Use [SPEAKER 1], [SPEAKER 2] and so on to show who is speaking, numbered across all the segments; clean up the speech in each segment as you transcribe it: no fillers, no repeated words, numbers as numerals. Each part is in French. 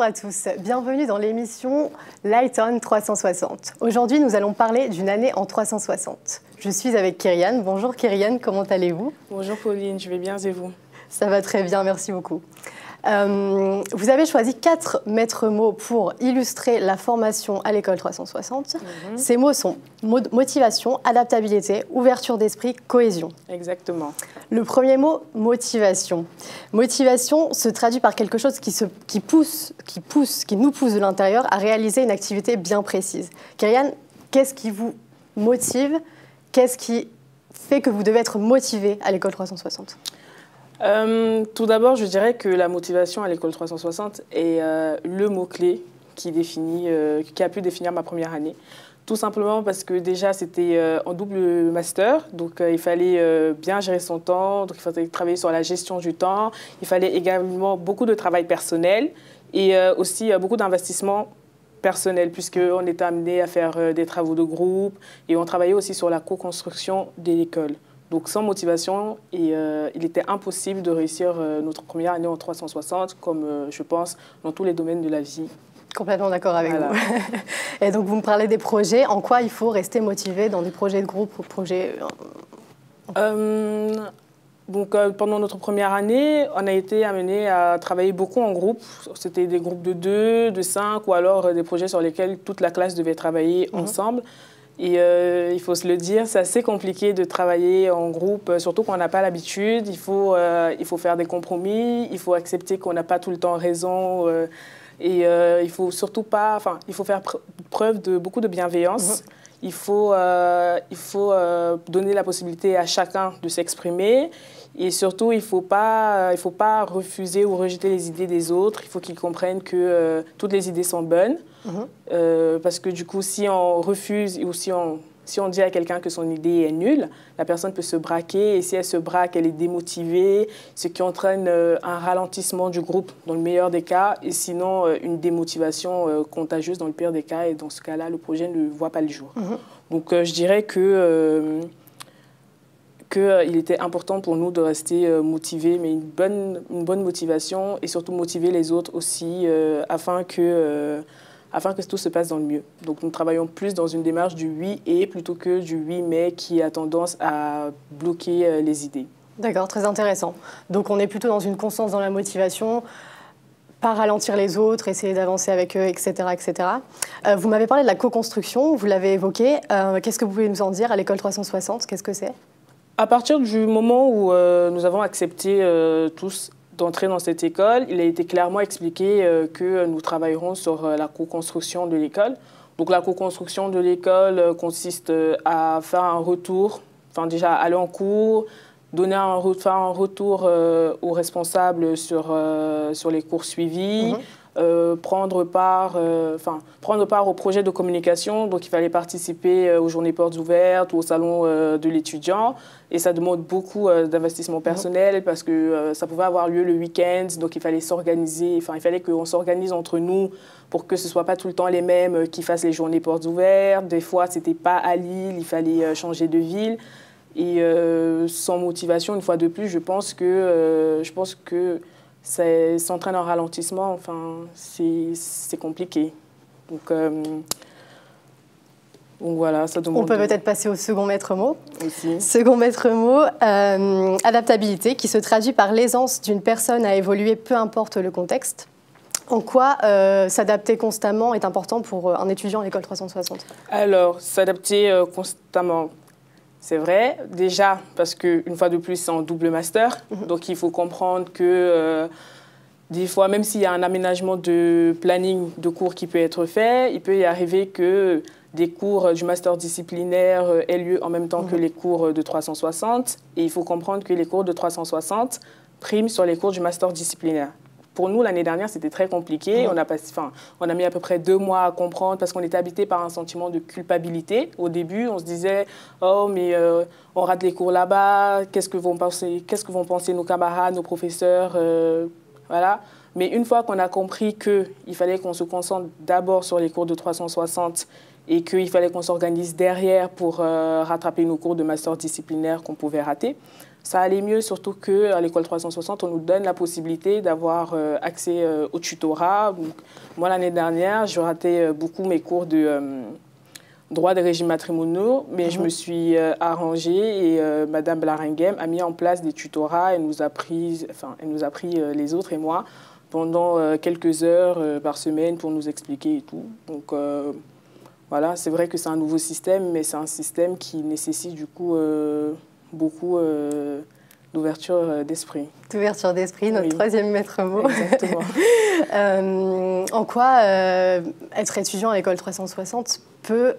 [SPEAKER 1] à tous, bienvenue dans l'émission Light On 360. Aujourd'hui, nous allons parler d'une année en 360. Je suis avec Kyrian. Bonjour Kyrian, comment allez-vous?
[SPEAKER 2] Bonjour Pauline, je vais bien et vous?
[SPEAKER 1] Ça va très bien, merci beaucoup. Vous avez choisi 4 maîtres mots pour illustrer la formation à l'école 360. Ces mots sont motivation, adaptabilité, ouverture d'esprit, cohésion.
[SPEAKER 2] Exactement.
[SPEAKER 1] Le premier mot, motivation. Motivation se traduit par quelque chose qui nous pousse de l'intérieur à réaliser une activité bien précise. Kyrian, qu'est-ce qui vous motive? Qu'est-ce qui fait que vous devez être motivé à l'école 360?
[SPEAKER 2] Tout d'abord, je dirais que la motivation à l'école 360 est le mot-clé qui a pu définir ma première année. Tout simplement parce que déjà, c'était en double master, donc il fallait bien gérer son temps, donc il fallait travailler sur la gestion du temps, il fallait également beaucoup de travail personnel et aussi beaucoup d'investissement personnel, puisqu'on était amené à faire des travaux de groupe et on travaillait aussi sur la co-construction de l'école. Donc sans motivation, il était impossible de réussir notre première année en 360, comme je pense dans tous les domaines de la vie.
[SPEAKER 1] Complètement d'accord avec vous. Et donc vous me parlez des projets. En quoi il faut rester motivé dans des projets de groupe ou projets...
[SPEAKER 2] Pendant notre première année, on a été amené à travailler beaucoup en groupe. C'était des groupes de 2, de 5 ou alors des projets sur lesquels toute la classe devait travailler ensemble. Et il faut se le dire, c'est assez compliqué de travailler en groupe, surtout quand on n'a pas l'habitude. Il faut faire des compromis, il faut accepter qu'on n'a pas tout le temps raison. Il faut surtout pas, il faut faire preuve de beaucoup de bienveillance. Il faut donner la possibilité à chacun de s'exprimer. Et surtout, il ne faut pas refuser ou rejeter les idées des autres. Il faut qu'ils comprennent que toutes les idées sont bonnes. Parce que du coup, si on refuse ou si on dit à quelqu'un que son idée est nulle, la personne peut se braquer. Et si elle se braque, elle est démotivée, ce qui entraîne un ralentissement du groupe dans le meilleur des cas, et sinon une démotivation contagieuse dans le pire des cas. Et dans ce cas-là, le projet ne voit pas le jour. Donc je dirais qu'il était important pour nous de rester motivés, mais une bonne motivation et surtout motiver les autres aussi afin que tout se passe dans le mieux. Donc nous travaillons plus dans une démarche du oui et plutôt que du oui mais qui a tendance à bloquer les idées.
[SPEAKER 1] D'accord, très intéressant. Donc on est plutôt dans une constance dans la motivation, pas ralentir les autres, essayer d'avancer avec eux, etc. etc. Vous m'avez parlé de la co-construction, vous l'avez évoqué. Qu'est-ce que vous pouvez nous en dire à l'école 360? Qu'est-ce que c'est?
[SPEAKER 2] À partir du moment où nous avons accepté tous d'entrer dans cette école, il a été clairement expliqué que nous travaillerons sur la co-construction de l'école. Donc la co-construction de l'école consiste à faire un retour, déjà aller en cours, faire un retour aux responsables sur les cours suivis, prendre part au projet de communication. Donc il fallait participer aux journées portes ouvertes ou au salon de l'étudiant. Et ça demande beaucoup d'investissement personnel parce que ça pouvait avoir lieu le week-end. Donc il fallait s'organiser, il fallait qu'on s'organise entre nous pour que ce ne soit pas tout le temps les mêmes qui fassent les journées portes ouvertes. Des fois, ce n'était pas à Lille, il fallait changer de ville. Et sans motivation, une fois de plus, je pense que ça s'entraîne en ralentissement. C'est compliqué. Donc voilà, ça demande...
[SPEAKER 1] On peut peut-être passer au second maître mot.
[SPEAKER 2] Aussi.
[SPEAKER 1] Second maître mot, adaptabilité, qui se traduit par l'aisance d'une personne à évoluer, peu importe le contexte. En quoi s'adapter constamment est important pour un étudiant à l'école 360? Alors,
[SPEAKER 2] s'adapter constamment, c'est vrai. Déjà, parce qu'une fois de plus, c'est en double master. Donc, il faut comprendre que des fois, même s'il y a un aménagement de planning de cours qui peut être fait, il peut y arriver que des cours du master disciplinaire aient lieu en même temps que les cours de 360. Et il faut comprendre que les cours de 360 priment sur les cours du master disciplinaire. Pour nous, l'année dernière, c'était très compliqué. On a mis à peu près 2 mois à comprendre parce qu'on était habité par un sentiment de culpabilité. Au début, on se disait « Oh, mais on rate les cours là-bas, qu'est-ce que vont penser nos camarades, nos professeurs ?» Voilà. Mais une fois qu'on a compris qu'il fallait qu'on se concentre d'abord sur les cours de 360 et qu'il fallait qu'on s'organise derrière pour rattraper nos cours de master disciplinaire qu'on pouvait rater, ça allait mieux, surtout qu'à l'école 360, on nous donne la possibilité d'avoir accès au tutorat. Donc, moi, l'année dernière, je ratais beaucoup mes cours de droit des régimes matrimoniaux, mais je me suis arrangée et Madame Blaringhem a mis en place des tutorats. Elle nous a pris les autres et moi pendant quelques heures par semaine pour nous expliquer et tout. Donc, voilà, c'est vrai que c'est un nouveau système, mais c'est un système qui nécessite du coup beaucoup d'ouverture d'esprit.
[SPEAKER 1] D'ouverture d'esprit, notre troisième maître mot.
[SPEAKER 2] Exactement.
[SPEAKER 1] En quoi être étudiant à l'école 360 peut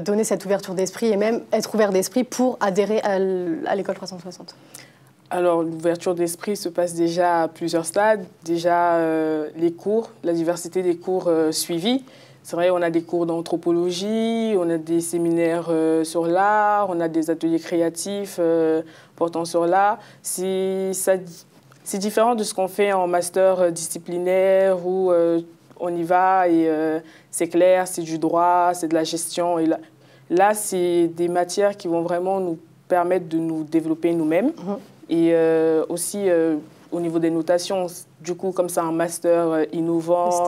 [SPEAKER 1] donner cette ouverture d'esprit et même être ouvert d'esprit pour adhérer à l'école 360?
[SPEAKER 2] Alors, l'ouverture d'esprit se passe déjà à plusieurs stades. Déjà, les cours, la diversité des cours suivis. C'est vrai, on a des cours d'anthropologie, on a des séminaires sur l'art, on a des ateliers créatifs portant sur l'art. C'est différent de ce qu'on fait en master disciplinaire où on y va et c'est clair, c'est du droit, c'est de la gestion. Et là c'est des matières qui vont vraiment nous permettre de nous développer nous-mêmes. Et aussi, au niveau des notations, du coup, comme c'est un master innovant,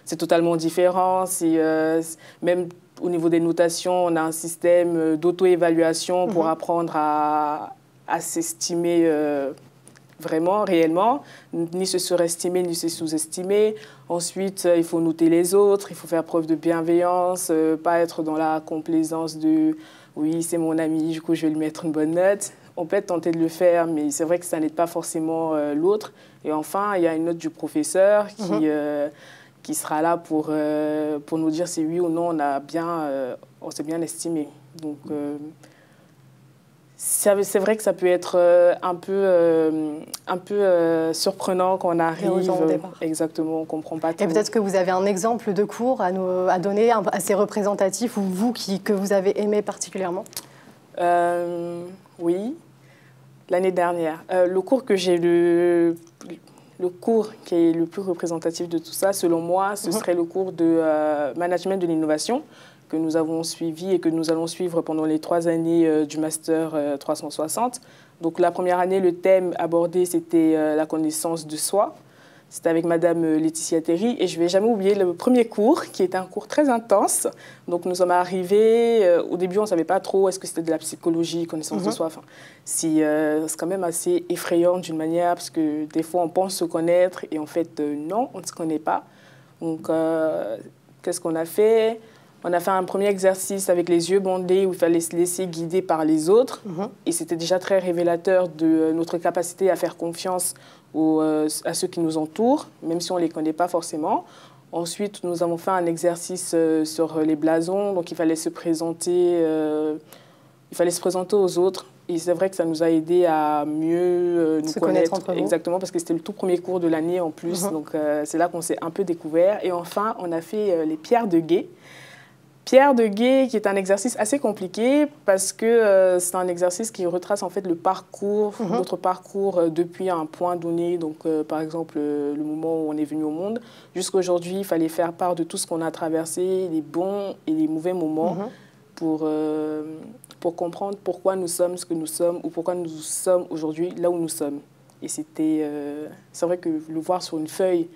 [SPEAKER 2] c'est totalement différent. Même au niveau des notations, on a un système d'auto-évaluation pour apprendre à s'estimer vraiment, réellement, ni se surestimer, ni se sous-estimer. Ensuite, il faut noter les autres, il faut faire preuve de bienveillance, pas être dans la complaisance de « oui, c'est mon ami, du coup, je vais lui mettre une bonne note ». On peut tenter de le faire, mais c'est vrai que ça n'aide pas forcément l'autre. Et enfin, il y a une note du professeur qui sera là pour nous dire si oui ou non on s'est bien estimé. Donc, c'est vrai que ça peut être un peu surprenant quand on arrive. Exactement, on ne comprend pas tout.
[SPEAKER 1] Et peut-être que vous avez un exemple de cours à donner assez représentatif ou que vous avez aimé particulièrement?
[SPEAKER 2] Oui. L'année dernière, le cours qui est le plus représentatif de tout ça, selon moi, ce serait le cours de management de l'innovation que nous avons suivi et que nous allons suivre pendant les 3 années du Master 360. Donc la première année, le thème abordé, c'était la connaissance de soi. C'était avec Madame Laetitia Terry et je ne vais jamais oublier le premier cours qui était un cours très intense. Donc nous sommes arrivés, au début on ne savait pas trop est-ce que c'était de la psychologie, connaissance de soi. Enfin, c'est quand même assez effrayant d'une manière parce que des fois on pense se connaître et en fait non, on ne se connaît pas. Donc qu'est-ce qu'on a fait? On a fait un premier exercice avec les yeux bandés où il fallait se laisser guider par les autres. Et c'était déjà très révélateur de notre capacité à faire confiance à ceux qui nous entourent, même si on ne les connaît pas forcément. Ensuite, nous avons fait un exercice sur les blasons. Donc, il fallait se présenter aux autres. Et c'est vrai que ça nous a aidé à mieux nous connaître
[SPEAKER 1] entre vous.
[SPEAKER 2] Exactement, parce que c'était le tout premier cours de l'année en plus. Donc, c'est là qu'on s'est un peu découvert. Et enfin, on a fait les pierres de guet. Pierre de guet, qui est un exercice assez compliqué parce que c'est un exercice qui retrace en fait le parcours, notre parcours depuis un point donné, donc par exemple le moment où on est venu au monde. Jusqu'à aujourd'hui, il fallait faire part de tout ce qu'on a traversé, les bons et les mauvais moments pour comprendre pourquoi nous sommes ce que nous sommes ou pourquoi nous sommes aujourd'hui là où nous sommes. Et c'est vrai que le voir sur une feuille,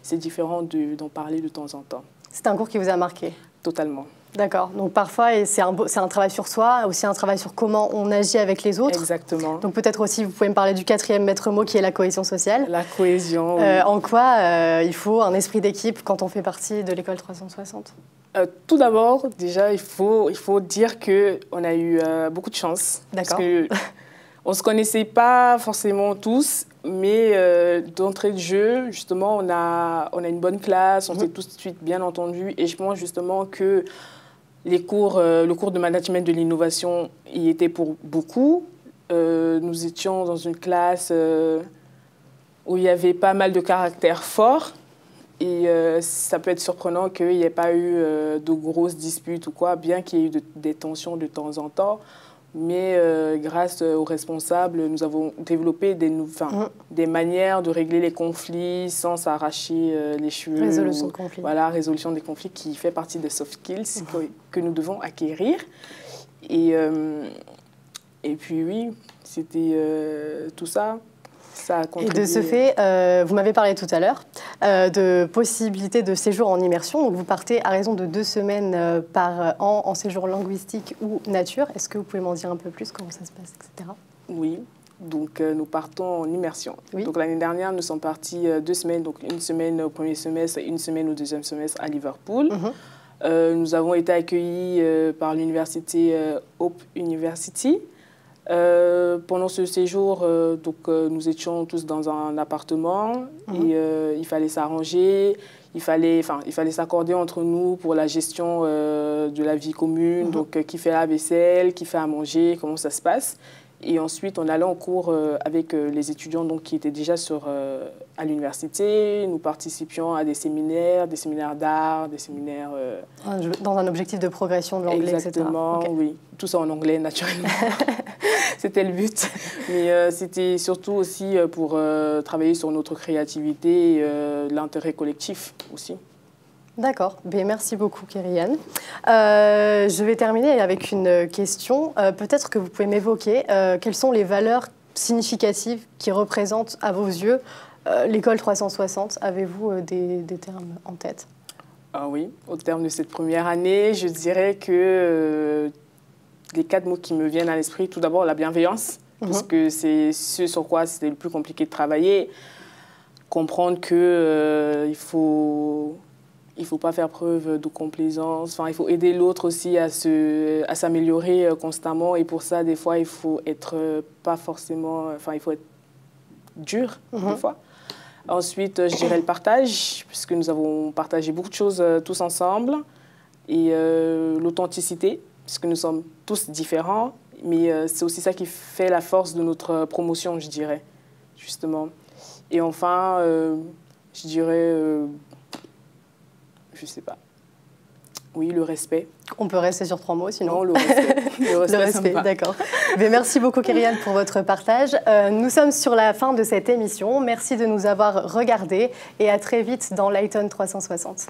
[SPEAKER 2] c'est différent d'en parler de temps en temps.
[SPEAKER 1] C'est un cours qui vous a marqué?
[SPEAKER 2] Totalement.
[SPEAKER 1] D'accord. Donc parfois, c'est un travail sur soi, aussi un travail sur comment on agit avec les autres.
[SPEAKER 2] Exactement. Donc
[SPEAKER 1] peut-être aussi, vous pouvez me parler du 4e maître mot qui est la cohésion sociale.
[SPEAKER 2] La cohésion, oui.
[SPEAKER 1] En quoi il faut un esprit d'équipe quand on fait partie de l'école 360?
[SPEAKER 2] Tout d'abord, déjà, il faut dire qu'on a eu beaucoup de chance.
[SPEAKER 1] D'accord.
[SPEAKER 2] Parce qu'on ne se connaissait pas forcément tous, mais d'entrée de jeu, justement, on a une bonne classe, on s'est tout de suite bien entendus. Et je pense justement que le cours de management de l'innovation y était pour beaucoup. Nous étions dans une classe où il y avait pas mal de caractères forts. Et ça peut être surprenant qu'il n'y ait pas eu de grosses disputes ou quoi, bien qu'il y ait eu des tensions de temps en temps. Mais grâce aux responsables, nous avons développé des manières de régler les conflits sans s'arracher les cheveux.
[SPEAKER 1] Résolution de conflits.
[SPEAKER 2] Voilà, résolution des conflits qui fait partie des soft skills que nous devons acquérir. Et puis oui, c'était tout ça. Ça a contribué.
[SPEAKER 1] Et de ce fait, vous m'avez parlé tout à l'heure de possibilités de séjour en immersion. Donc vous partez à raison de 2 semaines par an en séjour linguistique ou nature. Est-ce que vous pouvez m'en dire un peu plus, comment ça se passe, etc.
[SPEAKER 2] Oui, donc nous partons en immersion.
[SPEAKER 1] Oui.
[SPEAKER 2] Donc l'année dernière, nous sommes partis 2 semaines, donc 1 semaine au premier semestre et 1 semaine au deuxième semestre à Liverpool. Nous avons été accueillis par l'université Hope University. Pendant ce séjour, nous étions tous dans un appartement et il fallait s'arranger, il fallait s'accorder entre nous pour la gestion de la vie commune, donc qui fait la vaisselle, qui fait à manger, comment ça se passe. Et ensuite, on allait en cours avec les étudiants donc, qui étaient déjà à l'université. Nous participions à des séminaires d'art, des séminaires...
[SPEAKER 1] Dans un objectif de progression de l'anglais, etc.
[SPEAKER 2] Exactement, oui. Tout ça en anglais, naturellement. C'était le but. Mais c'était surtout aussi pour travailler sur notre créativité et l'intérêt collectif aussi.
[SPEAKER 1] D'accord. Merci beaucoup, Kerianne. Je vais terminer avec une question. Peut-être que vous pouvez m'évoquer quelles sont les valeurs significatives qui représentent à vos yeux l'école 360. Avez-vous des termes en tête?
[SPEAKER 2] Ah oui, au terme de cette première année, je dirais que les 4 mots qui me viennent à l'esprit, tout d'abord la bienveillance, parce que c'est ce sur quoi c'était le plus compliqué de travailler. Comprendre qu'il il faut pas faire preuve de complaisance. Enfin, il faut aider l'autre aussi à s'améliorer constamment. Et pour ça, des fois, il faut être pas forcément... Enfin, il faut être dur, des fois. Ensuite, je dirais le partage, puisque nous avons partagé beaucoup de choses tous ensemble. Et l'authenticité, puisque nous sommes tous différents. Mais c'est aussi ça qui fait la force de notre promotion, je dirais, justement. Et enfin, je dirais... je sais pas. Oui, le respect.
[SPEAKER 1] On peut rester sur 3 mots, sinon.
[SPEAKER 2] Non, le respect. Le
[SPEAKER 1] respect, d'accord. Merci beaucoup, Kerianne, pour votre partage. Nous sommes sur la fin de cette émission. Merci de nous avoir regardés et à très vite dans Lighton 360.